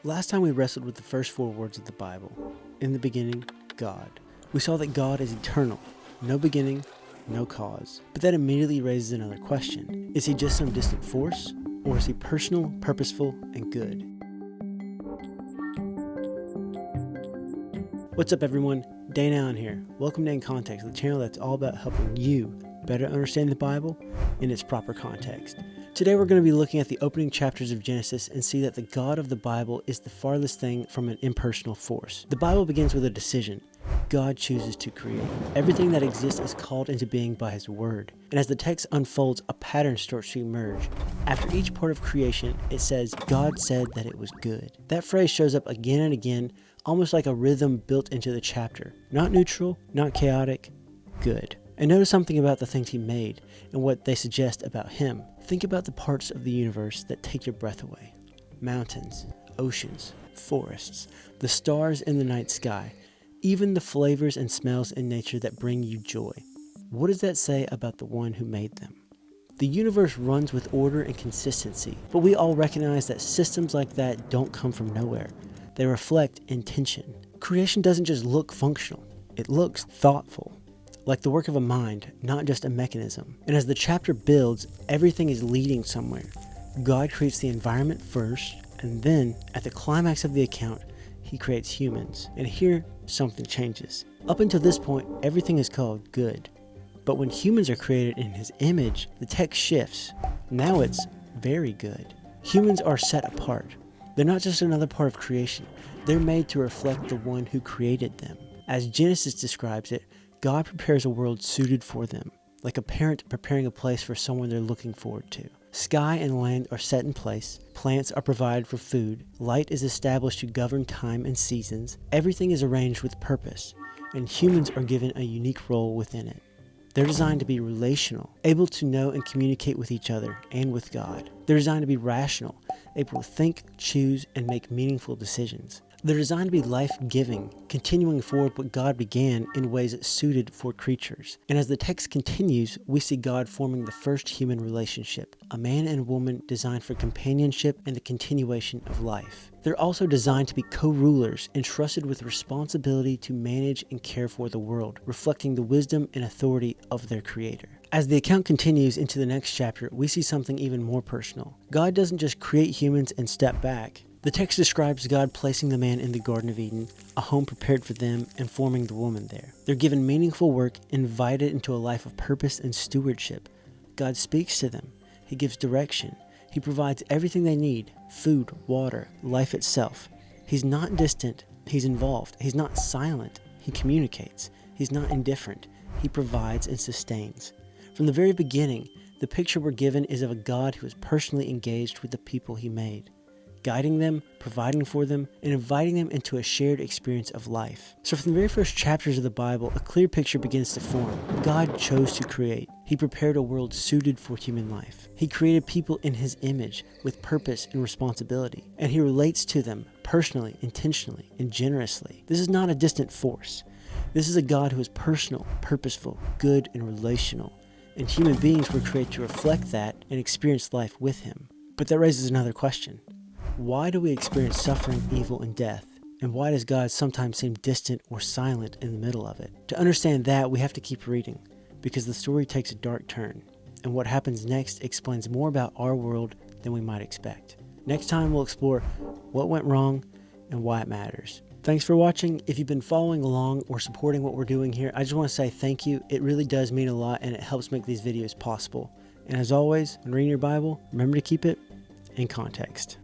Last time we wrestled with the first 4 words of the Bible. In the beginning, God. We saw that God is eternal, no beginning, no cause. But that immediately raises another question. Is he just some distant force, or is he personal, purposeful, and good? What's up everyone? Dane here. Welcome to In Context, the channel that's all about helping you better understand the Bible in its proper context. Today we're going to be looking at the opening chapters of Genesis and see that the God of the Bible is the farthest thing from an impersonal force. The Bible begins with a decision. God chooses to create. Everything that exists is called into being by His Word. And as the text unfolds, a pattern starts to emerge. After each part of creation, it says, God said that it was good. That phrase shows up again and again, almost like a rhythm built into the chapter. Not neutral, not chaotic, good. And notice something about the things He made and what they suggest about Him. Think about the parts of the universe that take your breath away. Mountains, oceans, forests, the stars in the night sky, even the flavors and smells in nature that bring you joy. What does that say about the one who made them? The universe runs with order and consistency, but we all recognize that systems like that don't come from nowhere. They reflect intention. Creation doesn't just look functional, it looks thoughtful. Like the work of a mind, not just a mechanism. And as the chapter builds, everything is leading somewhere. God creates the environment first, and then, at the climax of the account, He creates humans. And here, something changes. Up until this point, everything is called good. But when humans are created in His image, the text shifts. Now it's very good. Humans are set apart. They're not just another part of creation. They're made to reflect the one who created them. As Genesis describes it, God prepares a world suited for them, like a parent preparing a place for someone they're looking forward to. Sky and land are set in place, plants are provided for food, light is established to govern time and seasons, everything is arranged with purpose, and humans are given a unique role within it. They're designed to be relational, able to know and communicate with each other and with God. They're designed to be rational, able to think, choose, and make meaningful decisions. They're designed to be life-giving, continuing forward what God began in ways that suited for creatures. And as the text continues, we see God forming the first human relationship, a man and a woman designed for companionship and the continuation of life. They're also designed to be co-rulers, entrusted with responsibility to manage and care for the world, reflecting the wisdom and authority of their Creator. As the account continues into the next chapter, we see something even more personal. God doesn't just create humans and step back. The text describes God placing the man in the Garden of Eden, a home prepared for them, and forming the woman there. They're given meaningful work, invited into a life of purpose and stewardship. God speaks to them. He gives direction. He provides everything they need: food, water, life itself. He's not distant. He's involved. He's not silent. He communicates. He's not indifferent. He provides and sustains. From the very beginning, the picture we're given is of a God who is personally engaged with the people He made, guiding them, providing for them, and inviting them into a shared experience of life. So from the very first chapters of the Bible, a clear picture begins to form. God chose to create. He prepared a world suited for human life. He created people in His image with purpose and responsibility, and He relates to them personally, intentionally, and generously. This is not a distant force. This is a God who is personal, purposeful, good, and relational, and human beings were created to reflect that and experience life with Him. But that raises another question. Why do we experience suffering, evil, and death? And why does God sometimes seem distant or silent in the middle of it? To understand that, we have to keep reading, because the story takes a dark turn, and what happens next explains more about our world than we might expect. Next time, we'll explore what went wrong and why it matters. Thanks for watching. If you've been following along or supporting what we're doing here, I just want to say thank you. It really does mean a lot, and it helps make these videos possible. And as always, when reading your Bible, remember to keep it in context.